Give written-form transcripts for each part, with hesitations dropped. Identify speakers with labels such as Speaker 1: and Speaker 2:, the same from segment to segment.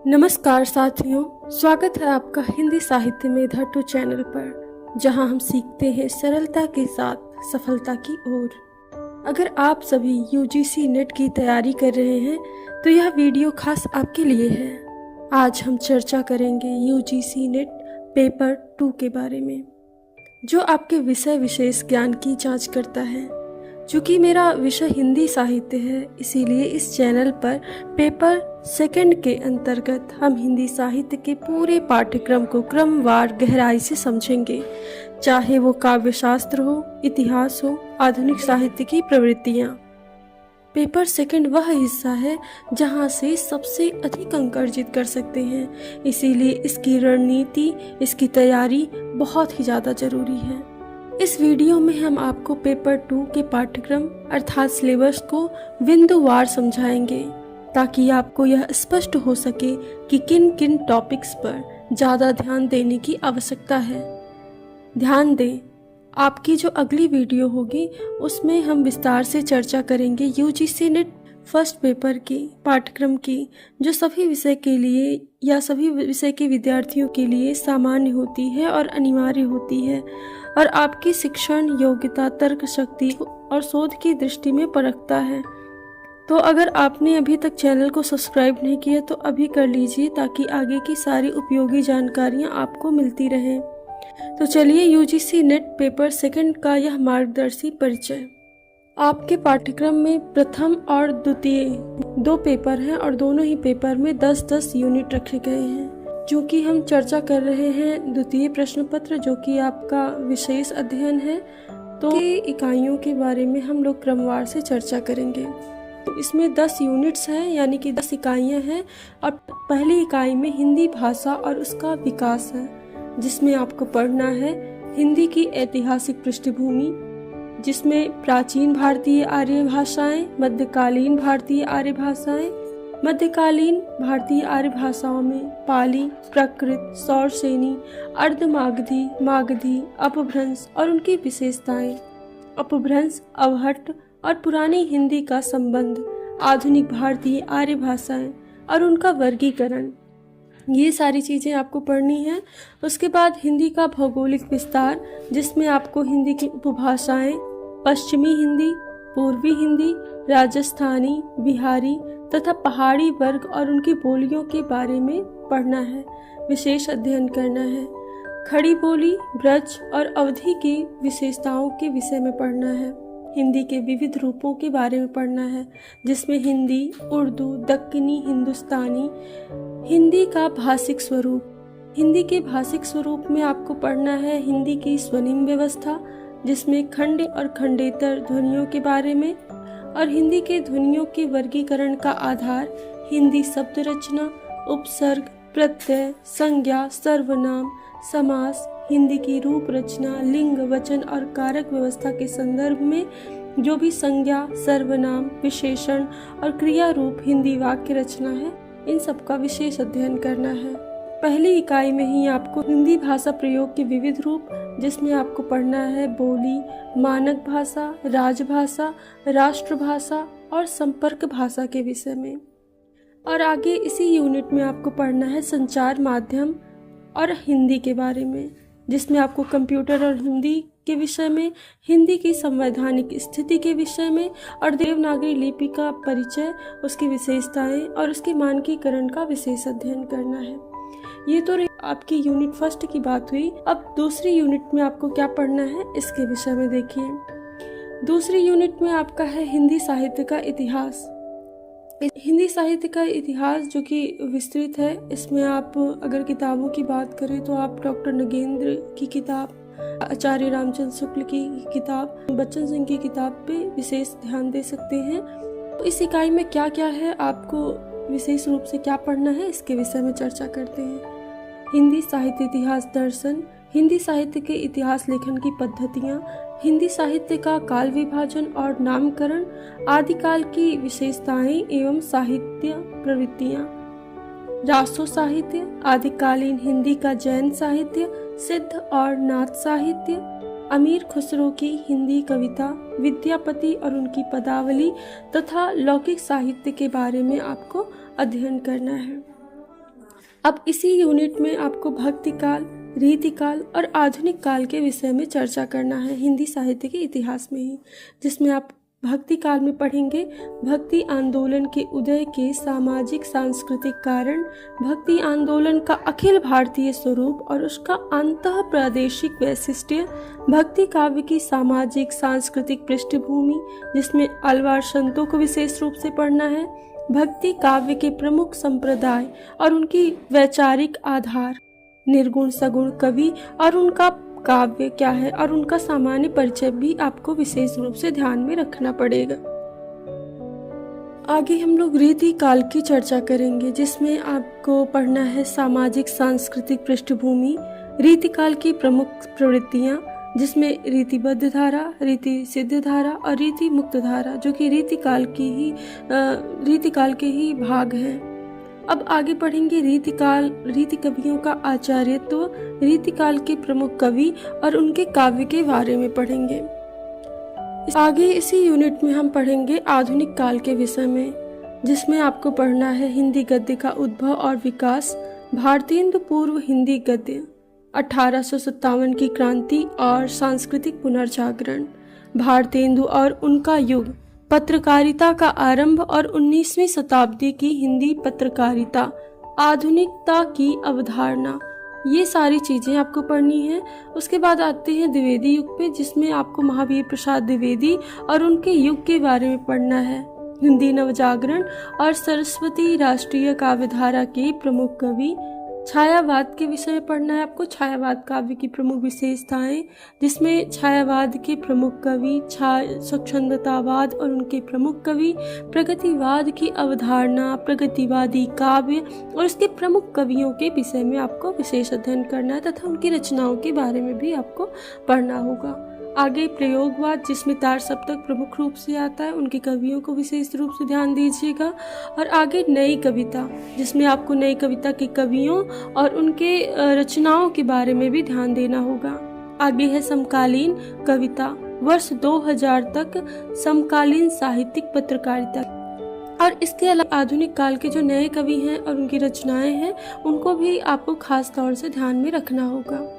Speaker 1: नमस्कार साथियों, स्वागत है आपका हिंदी साहित्य में ध2 चैनल पर, जहां हम सीखते हैं सरलता के साथ सफलता की ओर। अगर आप सभी यूजीसी नेट की तैयारी कर रहे हैं तो यह वीडियो खास आपके लिए है। आज हम चर्चा करेंगे यूजीसी नेट पेपर 2 के बारे में, जो आपके विषय विशेष ज्ञान की जांच करता है। चूँकि मेरा विषय हिंदी साहित्य है, इसीलिए इस चैनल पर पेपर सेकंड के अंतर्गत हम हिंदी साहित्य के पूरे पाठ्यक्रम को क्रमवार गहराई से समझेंगे, चाहे वो काव्य शास्त्र हो, इतिहास हो, आधुनिक साहित्य की प्रवृत्तियाँ। पेपर सेकंड वह हिस्सा है जहाँ से सबसे अधिक अंक अर्जित कर सकते हैं, इसीलिए इसकी रणनीति, इसकी तैयारी बहुत ही ज़्यादा जरूरी है। इस वीडियो में हम आपको पेपर 2 के पाठ्यक्रम अर्थात सिलेबस को बिंदुवार समझाएंगे, ताकि आपको यह स्पष्ट हो सके कि किन किन टॉपिक्स पर ज़्यादा ध्यान देने की आवश्यकता है। ध्यान दें, आपकी जो अगली वीडियो होगी उसमें हम विस्तार से चर्चा करेंगे यूजीसी नेट फर्स्ट पेपर की पाठ्यक्रम की, जो सभी विषय के लिए या सभी विषय के विद्यार्थियों के लिए सामान्य होती है और अनिवार्य होती है, और आपकी शिक्षण योग्यता, तर्क शक्ति और शोध की दृष्टि में परखता है। तो अगर आपने अभी तक चैनल को सब्सक्राइब नहीं किया तो अभी कर लीजिए, ताकि आगे की सारी उपयोगी जानकारियां आपको मिलती रहें। तो चलिए यूजीसी नेट पेपर सेकंड का यह मार्गदर्शी परिचय। आपके पाठ्यक्रम में प्रथम और द्वितीय 2 पेपर हैं और दोनों ही पेपर में 10-10 यूनिट रखे गए हैं। क्योंकि हम चर्चा कर रहे हैं द्वितीय प्रश्न पत्र, जो कि आपका विशेष अध्ययन है, तो इकाइयों के बारे में हम लोग क्रमवार से चर्चा करेंगे। तो इसमें 10 यूनिट्स हैं, यानी कि 10 इकाइयां हैं, और पहली इकाई में हिंदी भाषा और उसका विकास है, जिसमें आपको पढ़ना है हिंदी की ऐतिहासिक पृष्ठभूमि, जिसमें प्राचीन भारतीय आर्य भाषाएं, मध्यकालीन भारतीय आर्य भाषाएं, मध्यकालीन भारतीय आर्य भाषाओं में पाली, प्राकृत, सौरसेनी, अर्धमागधी, मागधी, अपभ्रंश और उनकी विशेषताएं, अपभ्रंश, अवहट्ट और पुरानी हिंदी का संबंध, आधुनिक भारतीय आर्य भाषाएं और उनका वर्गीकरण, ये सारी चीज़ें आपको पढ़नी है। उसके बाद हिंदी का भौगोलिक विस्तार, जिसमें आपको हिंदी की उपभाषाएं, पश्चिमी हिंदी, पूर्वी हिंदी, राजस्थानी, बिहारी तथा पहाड़ी वर्ग और उनकी बोलियों के बारे में पढ़ना है, विशेष अध्ययन करना है। खड़ी बोली, ब्रज और अवधि की विशेषताओं के विषय में पढ़ना है। हिंदी के विविध रूपों के बारे में पढ़ना है, जिसमें हिंदी, उर्दू, दक्कनी, हिंदुस्तानी, हिंदी का भाषिक स्वरूप। हिंदी के भाषिक स्वरूप में आपको पढ़ना है हिंदी की स्वनिम व्यवस्था, जिसमें खंड और खंडेतर ध्वनियों के बारे में, और हिंदी के ध्वनियों के वर्गीकरण का आधार हिंदी शब्द रचना, उपसर्ग, प्रत्यय, संज्ञा, सर्वनाम, समास, हिंदी की रूप रचना, लिंग, वचन और कारक व्यवस्था के संदर्भ में जो भी संज्ञा, सर्वनाम, विशेषण और क्रिया रूप हिंदी वाक्य रचना है, इन सब का विशेष अध्ययन करना है। पहली इकाई में ही आपको हिंदी भाषा प्रयोग के विविध रूप, जिसमें आपको पढ़ना है बोली, मानक भाषा, राजभाषा, राष्ट्रभाषा और संपर्क भाषा के विषय में। और आगे इसी यूनिट में आपको पढ़ना है संचार माध्यम और हिंदी के बारे में, जिसमें आपको कंप्यूटर और हिंदी के विषय में, हिंदी की संवैधानिक स्थिति के विषय में और देवनागरी लिपि का परिचय, उसकी विशेषताएं और उसके मानकीकरण का विशेष अध्ययन करना है। ये तो आपकी यूनिट फर्स्ट की बात हुई। अब दूसरी यूनिट में आपको क्या पढ़ना है, इसके विषय में देखिए। दूसरी यूनिट में आपका है हिंदी साहित्य का इतिहास। हिंदी साहित्य का इतिहास जो कि विस्तृत है, इसमें आप अगर किताबों की बात करें तो आप डॉक्टर नगेंद्र की किताब, आचार्य रामचंद्र शुक्ल की किताब, बच्चन सिंह की किताब पे विशेष ध्यान दे सकते हैं। तो इस इकाई में क्या क्या है, आपको विशेष रूप से क्या पढ़ना है, इसके विषय में चर्चा करते हैं। हिंदी साहित्य इतिहास दर्शन, हिंदी साहित्य के इतिहास लेखन की पद्धतियाँ, हिंदी साहित्य का काल विभाजन और नामकरण, आदिकाल की विशेषताएं एवं साहित्य प्रवृत्तियाँ, रासो साहित्य, आदिकालीन हिंदी का जैन साहित्य, सिद्ध और नाथ साहित्य, अमीर खुसरो की हिंदी कविता, विद्यापति और उनकी पदावली तथा लौकिक साहित्य के बारे में आपको अध्ययन करना है। अब इसी यूनिट में आपको भक्ति काल, रीति काल और आधुनिक काल के विषय में चर्चा करना है हिंदी साहित्य के इतिहास में ही, जिसमें आप भक्ति काल में पढ़ेंगे भक्ति आंदोलन के उदय के सामाजिक सांस्कृतिक कारण, भक्ति आंदोलन का अखिल भारतीय स्वरूप और उसका अंतः प्रादेशिक वैशिष्ट्य, भक्ति काव्य की सामाजिक सांस्कृतिक पृष्ठभूमि जिसमें अलवार संतों को विशेष रूप से पढ़ना है, भक्ति काव्य के प्रमुख संप्रदाय और उनकी वैचारिक आधार, निर्गुण सगुण कवि और उनका काव्य क्या है और उनका सामान्य परिचय भी आपको विशेष रूप से ध्यान में रखना पड़ेगा। आगे हम लोग रीति काल की चर्चा करेंगे, जिसमें आपको पढ़ना है सामाजिक सांस्कृतिक पृष्ठभूमि, रीति काल की प्रमुख प्रवृत्तियां जिसमें रीतिबद्ध धारा, रीति सिद्ध धारा और रीति मुक्त धारा, जो कि रीति काल के ही भाग हैं। अब आगे पढ़ेंगे रीति कवियों का आचार्यत्व, तो रीति काल के प्रमुख कवि और उनके काव्य के बारे में पढ़ेंगे। आगे इसी यूनिट में हम पढ़ेंगे आधुनिक काल के विषय में, जिसमें आपको पढ़ना है हिंदी गद्य का उद्भव और विकास, भारतेंदु पूर्व हिंदी गद्य, 1857 की क्रांति और सांस्कृतिक पुनर्जागरण, भारतेंदु और उनका युग, पत्रकारिता का आरंभ और 19वीं शताब्दी की हिंदी पत्रकारिता, आधुनिकता की अवधारणा, ये सारी चीज़ें आपको पढ़नी है। उसके बाद आते हैं द्विवेदी युग पे, जिसमें आपको महावीर प्रसाद द्विवेदी और उनके युग के बारे में पढ़ना है, हिंदी नवजागरण और सरस्वती राष्ट्रीय काव्यधारा के प्रमुख कवि, छायावाद के विषय में पढ़ना है आपको, छायावाद काव्य की प्रमुख विशेषताएं, जिसमें छायावाद के प्रमुख कवि, स्वच्छंदतावाद और उनके प्रमुख कवि, प्रगतिवाद की अवधारणा, प्रगतिवादी काव्य और उसके प्रमुख कवियों के विषय में आपको विशेष अध्ययन करना है तथा उनकी रचनाओं के बारे में भी आपको पढ़ना होगा। आगे प्रयोगवाद, जिसमें तार सप्तक प्रमुख रूप से आता है, उनके कवियों को विशेष रूप से ध्यान दीजिएगा। और आगे नई कविता, जिसमें आपको नई कविता के कवियों और उनके रचनाओं के बारे में भी ध्यान देना होगा। आगे है समकालीन कविता, वर्ष 2000 तक समकालीन साहित्यिक पत्रकारिता, और इसके अलावा आधुनिक काल के जो नए कवि हैं और उनकी रचनाएं हैं, उनको भी आपको खास तौर से ध्यान में रखना होगा।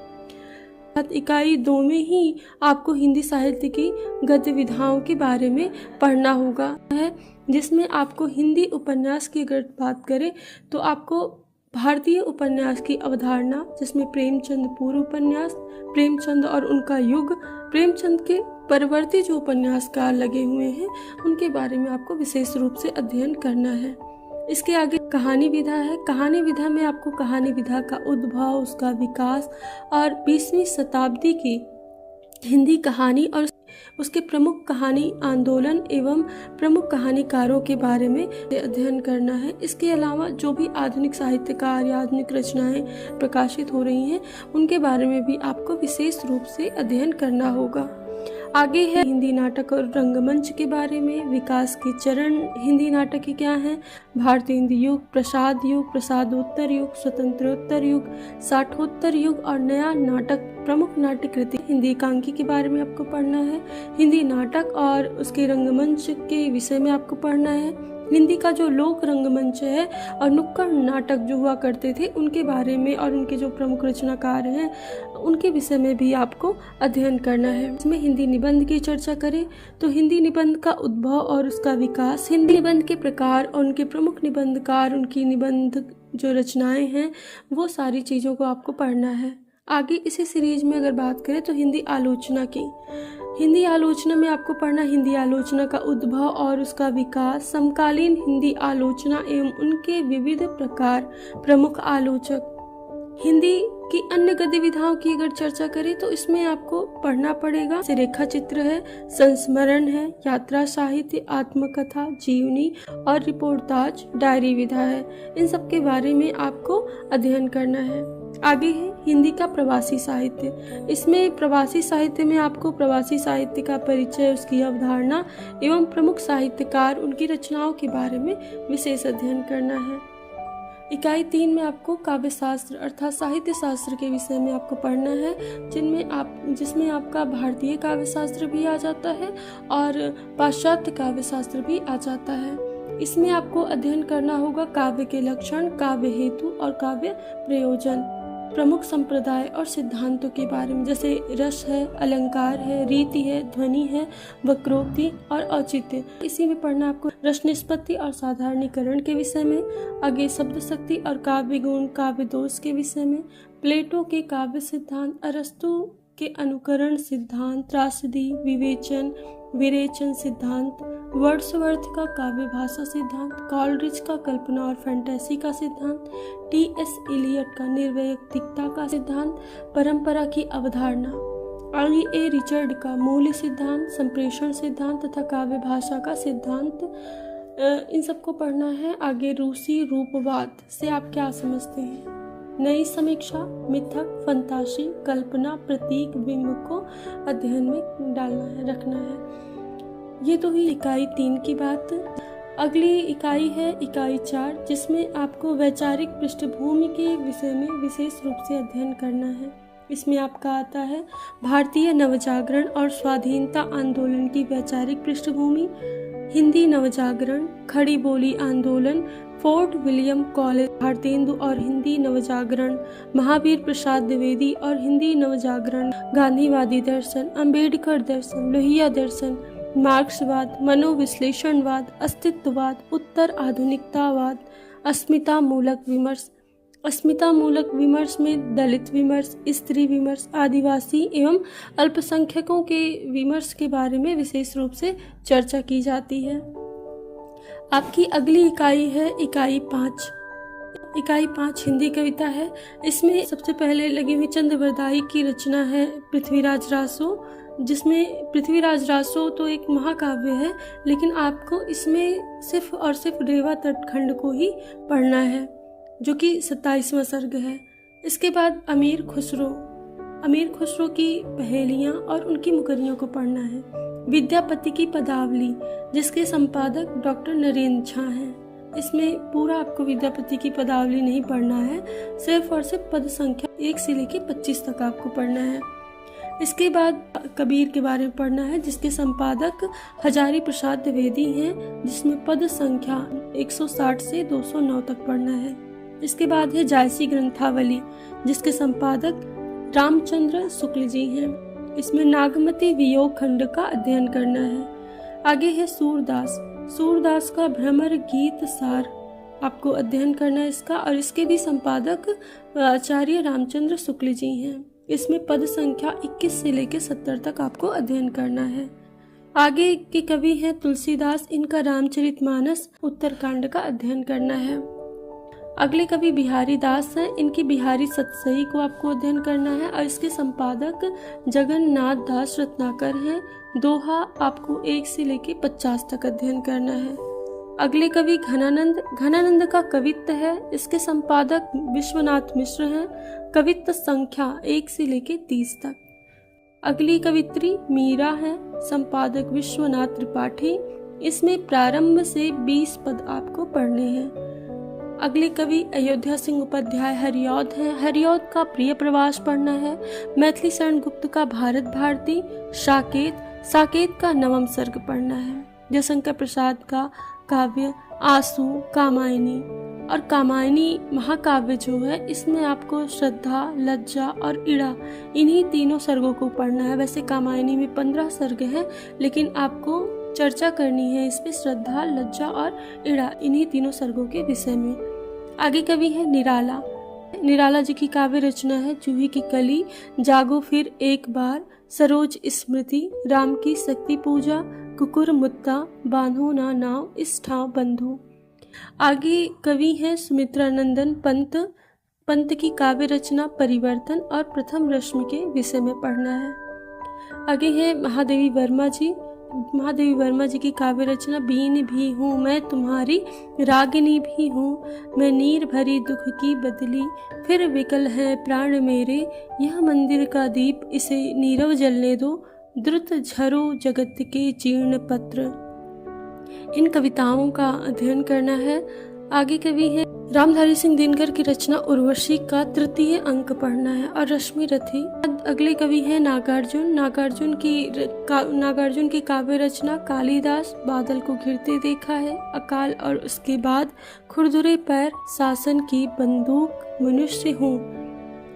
Speaker 1: इकाई 2 में ही आपको हिंदी साहित्य की गद्य विधाओं के बारे में पढ़ना होगा है, जिसमें आपको हिंदी उपन्यास की अगर बात करें तो आपको भारतीय उपन्यास की अवधारणा, जिसमें प्रेमचंद पूर्व उपन्यास, प्रेमचंद और उनका युग, प्रेमचंद के परवर्ती जो उपन्यासकार लगे हुए हैं उनके बारे में आपको विशेष रूप से अध्ययन करना है। इसके आगे कहानी विधा है। कहानी विधा में आपको कहानी विधा का उद्भव, उसका विकास और 20वीं शताब्दी की हिंदी कहानी और उसके प्रमुख कहानी आंदोलन एवं प्रमुख कहानीकारों के बारे में अध्ययन करना है। इसके अलावा जो भी आधुनिक साहित्यकार या आधुनिक रचनाएं प्रकाशित हो रही हैं उनके बारे में भी आपको विशेष रूप से अध्ययन करना होगा। आगे है हिंदी नाटक और रंगमंच के बारे में, विकास के चरण हिंदी नाटक के क्या हैं, भारतेंदु युग, प्रसादोत्तर युग, स्वतंत्रोत्तर युग, साठोत्तर युग और नया नाटक, प्रमुख नाट्य कृति हिंदी एकांकी के बारे में आपको पढ़ना है। हिंदी नाटक और उसके रंगमंच के विषय में आपको पढ़ना है। हिंदी का जो लोक रंगमंच है और नुक्कड़ नाटक जो हुआ करते थे उनके बारे में और उनके जो प्रमुख रचनाकार हैं उनके विषय में भी आपको अध्ययन करना है। इसमें हिंदी निबंध की चर्चा करें तो हिंदी निबंध का उद्भव और उसका विकास, हिंदी निबंध के प्रकार और उनके प्रमुख निबंधकार, उनकी निबंध जो रचनाएं हैं वो सारी चीज़ों को आपको पढ़ना है। आगे इसी सीरीज में अगर बात करें तो हिंदी आलोचना की, हिंदी आलोचना में आपको पढ़ना हिंदी आलोचना का उद्भव और उसका विकास, समकालीन हिंदी आलोचना एवं उनके विविध प्रकार, प्रमुख आलोचक। हिंदी की अन्य गतिविधियों की अगर चर्चा करें तो इसमें आपको पढ़ना पड़ेगा जैसे रेखा चित्र है, संस्मरण है, यात्रा साहित्य, आत्मकथा, जीवनी और रिपोर्टाज, डायरी विधा है। इन सब के बारे में आपको अध्ययन करना है। आगे है हिंदी का प्रवासी साहित्य। इसमें प्रवासी साहित्य में आपको प्रवासी साहित्य का परिचय, उसकी अवधारणा एवं प्रमुख साहित्यकार, उनकी रचनाओं के बारे में विशेष अध्ययन करना है। इकाई 3 में आपको काव्य शास्त्र अर्थात साहित्य शास्त्र के विषय में आपको पढ़ना है, जिसमें आपका भारतीय काव्य शास्त्र भी आ जाता है और पाश्चात्य काव्य शास्त्र भी आ जाता है। इसमें आपको अध्ययन करना होगा काव्य के लक्षण, काव्य हेतु और काव्य प्रयोजन, प्रमुख संप्रदाय और सिद्धांतों के बारे में, जैसे रस है, अलंकार है, रीति है, ध्वनि है, वक्रोक्ति और औचित्य। इसी में पढ़ना आपको रस निष्पत्ति और साधारणीकरण के विषय में, आगे शब्द शक्ति और काव्य गुण, काव्य दोष के विषय में, प्लेटो के काव्य सिद्धांत, अरस्तु के अनुकरण सिद्धांत, त्रासदी, विवेचन, विरेचन सिद्धांत, वर्ड्सवर्थ का काव्य भाषा सिद्धांत, कॉलरिज का कल्पना और फैंटेसी का सिद्धांत, टी.एस. इलियट का निर्वैयक्तिकता का सिद्धांत, परंपरा की अवधारणा, आर.ए. रिचर्ड का मूल्य सिद्धांत, संप्रेषण सिद्धांत तथा काव्य भाषा का सिद्धांत, इन सबको पढ़ना है। आगे रूसी रूपवाद से आप क्या समझते हैं, नई समीक्षा, मिथक, फंतासी, कल्पना, प्रतीक, बिंब को अध्ययन में डालना है, रखना है। ये तो हुई इकाई 3 की बात। अगली इकाई है इकाई 4, जिसमें आपको वैचारिक पृष्ठभूमि के विषय में विशेष रूप से अध्ययन करना है। इसमें आपका आता है भारतीय नवजागरण और स्वाधीनता आंदोलन की वैचारिक पृष्ठभूमि, हिंदी नवजागरण, खड़ी बोली आंदोलन, फोर्ट विलियम कॉलेज, भारतेंदु और हिंदी नवजागरण, महावीर प्रसाद द्विवेदी और हिंदी नवजागरण, गांधीवादी दर्शन, अंबेडकर दर्शन, लोहिया दर्शन, मार्क्सवाद, मनोविश्लेषणवाद, अस्तित्ववाद, उत्तर आधुनिकतावाद, अस्मितामूलक विमर्श। अस्मितामूलक विमर्श में दलित विमर्श, स्त्री विमर्श, आदिवासी एवं अल्पसंख्यकों के विमर्श के बारे में विशेष रूप से चर्चा की जाती है। आपकी अगली इकाई है इकाई 5। इकाई 5 हिंदी कविता है। इसमें सबसे पहले लगी हुई चंद्रवरदाई की रचना है पृथ्वीराज रासो, जिसमें पृथ्वीराज रासो तो एक महाकाव्य है, लेकिन आपको इसमें सिर्फ और सिर्फ रेवा तटखंड को ही पढ़ना है, जो कि 27वां सर्ग है। इसके बाद अमीर खुसरो की पहेलियाँ और उनकी मुकरियों को पढ़ना है। विद्यापति की पदावली, जिसके संपादक डॉक्टर नरेंद्र झा हैं। इसमें पूरा आपको विद्यापति की पदावली नहीं पढ़ना है, सिर्फ और सिर्फ पद संख्या 1 से लेकर 25 तक आपको पढ़ना है। इसके बाद कबीर के बारे में पढ़ना है, जिसके संपादक हजारी प्रसाद द्विवेदी हैं, जिसमें पद संख्या 160 से 209 तक पढ़ना है। इसके बाद है जायसी ग्रंथावली, जिसके संपादक रामचंद्र शुक्ल जी हैं। इसमें नागमती वियोग खंड का अध्ययन करना है। आगे है सूरदास का भ्रमर गीत सार आपको अध्ययन करना है इसका, और इसके भी संपादक आचार्य रामचंद्र शुक्ल जी हैं। इसमें पद संख्या 21 से लेकर 70 तक आपको अध्ययन करना है। आगे के कवि हैं तुलसीदास, इनका रामचरितमानस उत्तरकांड का अध्ययन करना है। अगले कवि बिहारी दास हैं, इनकी बिहारी सतसई को आपको अध्ययन करना है, और इसके संपादक जगन्नाथ दास रत्नाकर हैं। दोहा आपको 1 से लेकर 50 तक अध्ययन करना है। अगले कवि घनानंद का कवित्व है, इसके संपादक विश्वनाथ मिश्र हैं। कवित्व संख्या 1 से लेकर 30 तक। अगली कवित्री मीरा है, संपादक विश्वनाथ त्रिपाठी। इसमें प्रारंभ से 20 पद आपको पढ़ने हैं। अगले कवि अयोध्या सिंह उपाध्याय हरिऔध हैं। हरिऔध का प्रिय प्रवास पढ़ना है। मैथिली शरण गुप्त का भारत भारती। साकेत का नवम सर्ग पढ़ना है। जयशंकर प्रसाद का काव्य आंसू, कामायनी, और कामायनी महाकाव्य जो है, इसमें आपको श्रद्धा, लज्जा और इड़ा, इन्हीं तीनों सर्गों को पढ़ना है। वैसे कामायनी में 15 सर्ग हैं, लेकिन आपको चर्चा करनी है इसमें श्रद्धा, लज्जा और इड़ा, इन्हीं तीनों सर्गों के विषय में। आगे कवि है निराला जी की काव्य रचना है जूही की कली, जागो फिर एक बार, सरोज स्मृति, राम की शक्ति पूजा, कुकुर मुत्ता, बांधो ना नाव, इस ठाव बंधु। आगे कवि हैं सुमित्रानंदन पंत की काव्य रचना परिवर्तन और प्रथम रश्मि के विषय में पढ़ना है। आगे है महादेवी वर्मा जी की काव्य रचना बीन भी हूँ मैं तुम्हारी, रागिनी भी हूँ मैं, नीर भरी दुख की बदली, फिर विकल है प्राण मेरे, यह मंदिर का दीप इसे नीरव जलने दो, द्रुत झरो जगत के जीर्ण पत्र। इन कविताओं का अध्ययन करना है। आगे कवि है रामधारी सिंह दिनकर की रचना उर्वशी का 3य अंक पढ़ना है, और रश्मि रथी अगले कवि हैं नागार्जुन। नागार्जुन की काव्य रचना कालिदास, बादल को घिरते देखा है, अकाल और उसके बाद, खुरदुरे पैर, शासन की बंदूक, मनुष्य हूँ,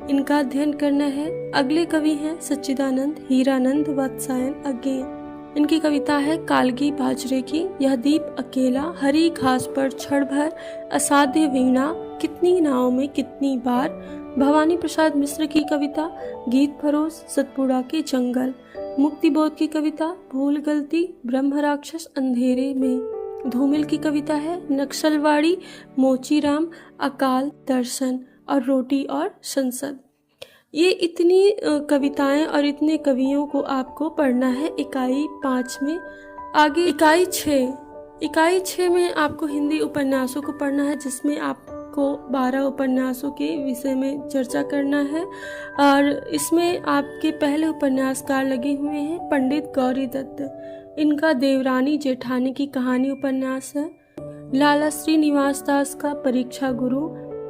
Speaker 1: इनका अध्ययन करना है। अगले कवि हैं सच्चिदानंद हीरानंद वात्सायन अज्ञेय। इनकी कविता है कालगी बाजरे की, यह दीप अकेला, हरी घास पर क्षण भर, असाध्य वीणा, कितनी नाव में कितनी बार। भवानी प्रसाद मिश्र की कविता गीत फरोज, सतपुड़ा के जंगल। मुक्तिबोध की कविता भूल गलती, ब्रह्म राक्षस अंधेरे में। धूमिल की कविता है नक्सलवाड़ी, मोचीराम, अकाल, दर्शन और रोटी और संसद। ये इतनी कविताएं और इतने कवियों को आपको पढ़ना है इकाई 5 में। आगे इकाई 6 में आपको हिंदी उपन्यासों को पढ़ना है, जिसमें आपको 12 उपन्यासों के विषय में चर्चा करना है। और इसमें आपके पहले उपन्यासकार लगे हुए हैं पंडित गौरी दत्त। इनका देवरानी जेठानी की कहानी उपन्यास है। लाला श्रीनिवास दास का परीक्षा गुरु,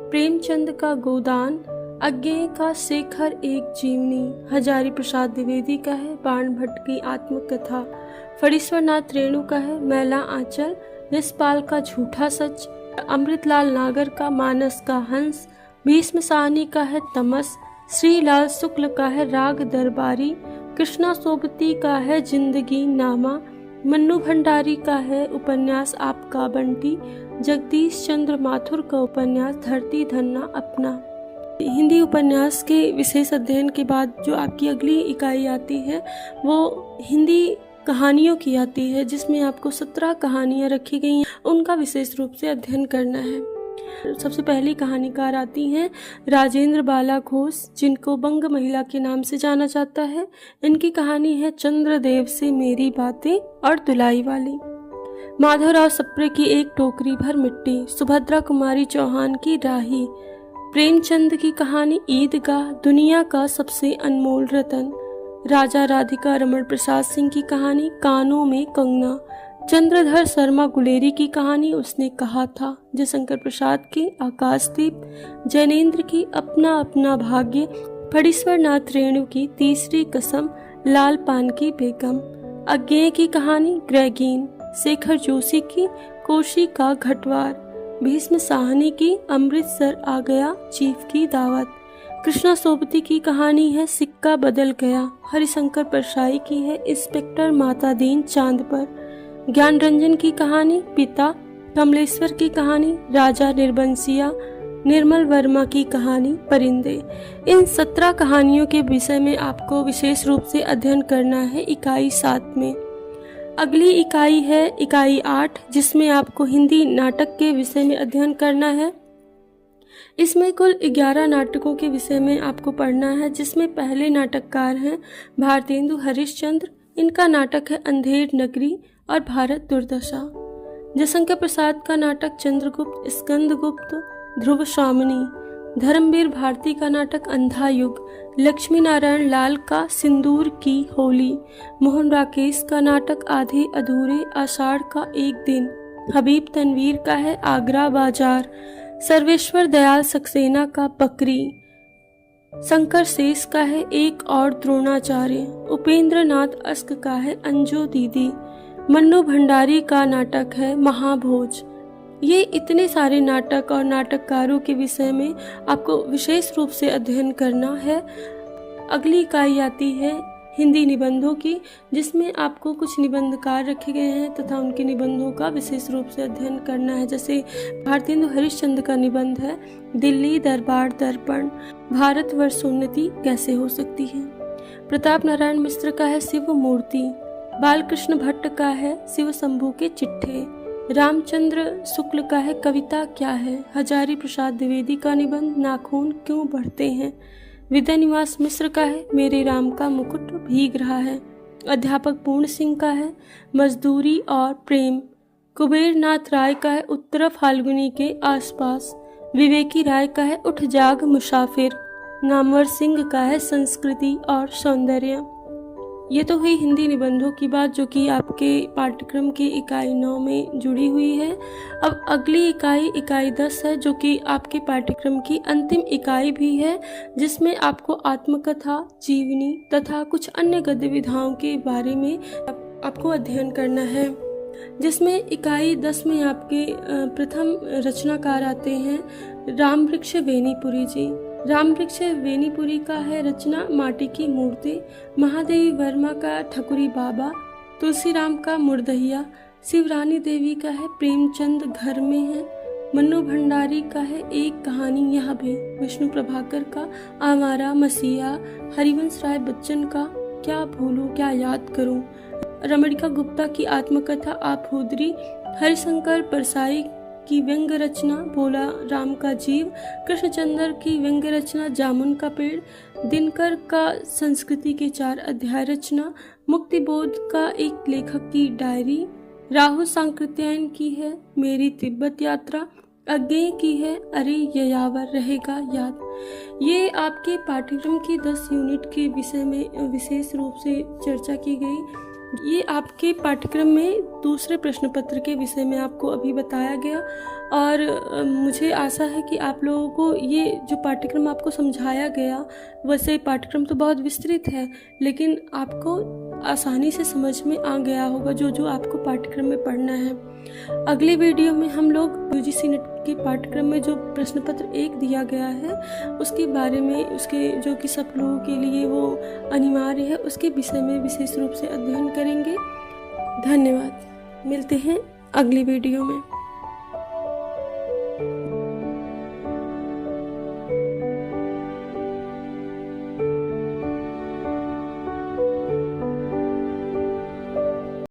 Speaker 1: प्रेमचंद का गोदान, अज्ञेय का शेखर एक जीवनी, हजारी प्रसाद द्विवेदी का है बाण भट्ट की आत्मकथा, फणीश्वरनाथ रेणु का है मैला आंचल, यशपाल का झूठा सच, अमृतलाल नागर का मानस का हंस, भीष्म साहनी का है तमस, श्रीलाल शुक्ल का है राग दरबारी, कृष्णा सोबती का है जिंदगी नामा, मन्नू भंडारी का है उपन्यास आपका बंटी, जगदीश चंद्र माथुर का उपन्यास धरती धन्ना अपना। हिंदी उपन्यास के विशेष अध्ययन के बाद जो आपकी अगली इकाई आती है वो हिंदी कहानियों की आती है, जिसमें आपको 17 कहानियाँ रखी गई हैं, उनका विशेष रूप से अध्ययन करना है। सबसे पहली कहानीकार आती हैं राजेंद्र बाला घोष, जिनको बंग महिला के नाम से जाना जाता है। इनकी कहानी है चंद्रदेव से मेरी बातें और दुलाई वाली। माधवराव सप्रे की एक टोकरी भर मिट्टी, सुभद्रा कुमारी चौहान की राही, प्रेमचंद की कहानी ईदगाह, दुनिया का सबसे अनमोल रतन, राजा राधिका रमण प्रसाद सिंह की कहानी कानों में कंगना, चंद्रधर शर्मा गुलेरी की कहानी उसने कहा था, जयशंकर प्रसाद की आकाशदीप, जैनेन्द्र की अपना अपना भाग्य, फणीश्वरनाथ रेणु की तीसरी कसम, लाल पान की बेगम, अज्ञेय की कहानी ग्रेगीन, शेखर जोशी की कोशी का घटवार, भीष्म साहनी की अमृतसर आ गया चीफ की दावत, कृष्णा सोबती की कहानी है सिक्का बदल गया, हरिशंकर परसाई की है इंस्पेक्टर माता दीन चांद पर, ज्ञान रंजन की कहानी पिता, कमलेश्वर की कहानी राजा निर्बंसिया, निर्मल वर्मा की कहानी परिंदे। इन 17 कहानियों के विषय में आपको विशेष रूप से अध्ययन करना है इकाई 7 में। अगली इकाई है इकाई 8, जिसमें आपको हिंदी नाटक के विषय में अध्ययन करना है। इसमें कुल 11 नाटकों के विषय में आपको पढ़ना है, जिसमें पहले नाटककार हैं भारतेंदु हरिश्चंद्र। इनका नाटक है अंधेर नगरी और भारत दुर्दशा। जयशंकर प्रसाद का नाटक चंद्रगुप्त, स्कंदगुप्त, ध्रुव स्वामिनी। धर्मवीर भारती का नाटक अंधा युग, लक्ष्मी नारायण लाल का सिंदूर की होली। मोहन राकेश का नाटक आधे अधूरे, आषाढ़ का एक दिन। हबीब तनवीर का है आगरा बाजार। सर्वेश्वर दयाल सक्सेना का बकरी। शंकर शेष का है एक और द्रोणाचार्य। उपेंद्र नाथ अस्क का है अंजू दीदी। मन्नू भंडारी का नाटक है महाभोज। ये इतने सारे नाटक और नाटककारों के विषय में आपको विशेष रूप से अध्ययन करना है। अगली इकाई आती है हिंदी निबंधों की, जिसमें आपको कुछ निबंधकार रखे गए हैं तथा उनके निबंधों का विशेष रूप से अध्ययन करना है। जैसे भारतेंदु हरिश्चंद्र का निबंध है दिल्ली दरबार दर्पण, भारतवर्षोन्नति कैसे हो सकती है। प्रताप नारायण मिश्र का है शिव मूर्ति। बालकृष्ण भट्ट का है शिव शंभू के चिट्ठे। रामचंद्र शुक्ल का है कविता क्या है। हजारी प्रसाद द्विवेदी का निबंध नाखून क्यों बढ़ते हैं। विद्यानिवास मिश्र का है मेरे राम का मुकुट भीग रहा है। अध्यापक पूर्ण सिंह का है मजदूरी और प्रेम। कुबेर नाथ राय का है उत्तर फाल्गुनी के आसपास। विवेकी राय का है उठ जाग मुसाफिर। नामवर सिंह का है संस्कृति और सौंदर्य। ये तो हुई हिंदी निबंधों की बात, जो कि आपके पाठ्यक्रम की इकाई 9 में जुड़ी हुई है। अब अगली इकाई 10 है, जो कि आपके पाठ्यक्रम की अंतिम इकाई भी है, जिसमें आपको आत्मकथा, जीवनी तथा कुछ अन्य गद्य विधाओं के बारे में आपको अध्ययन करना है। जिसमें इकाई 10 में आपके प्रथम रचनाकार आते हैं रामवृक्ष वेनीपुरी जी। रामवृक्ष वेनीपुरी का है रचना माटी की मूर्ति, महादेवी वर्मा का ठकुरी बाबा, तुलसीराम का मुर्दहिया, शिवरानी देवी का है प्रेमचंद घर में है, मन्नू भंडारी का है एक कहानी यह भी, विष्णु प्रभाकर का आवारा मसीहा, हरिवंश राय बच्चन का क्या भूलूं क्या याद करूं, रमणिका गुप्ता की आत्मकथा आप हुदरी, हरिशंकर परसाई की व्यंग रचना भोला राम का जीव, कृष्णचंद्र की व्यंग रचना जामुन का पेड़, दिनकर का संस्कृति के 4 अध्याय रचना, मुक्तिबोध का एक लेखक की डायरी, राहुल सांकृत्यायन की है मेरी तिब्बत यात्रा, अज्ञेय की है अरे ययावर रहेगा याद। ये आपके पाठ्यक्रम की 10 यूनिट के विषय में विशेष रूप से चर्चा की गई। ये आपके पाठ्यक्रम में दूसरे प्रश्न पत्र के विषय में आपको अभी बताया गया, और मुझे आशा है कि आप लोगों को ये जो पाठ्यक्रम आपको समझाया गया, वैसे पाठ्यक्रम तो बहुत विस्तृत है, लेकिन आपको आसानी से समझ में आ गया होगा जो आपको पाठ्यक्रम में पढ़ना है। अगले वीडियो में हम लोग यूजीसी नेट के पाठ्यक्रम में जो प्रश्न पत्र 1 दिया गया है उसके बारे में, उसके जो कि सब लोगों के लिए वो अनिवार्य है, उसके विषय में विशेष रूप से अध्ययन करेंगे। धन्यवाद। मिलते हैं अगली वीडियो में।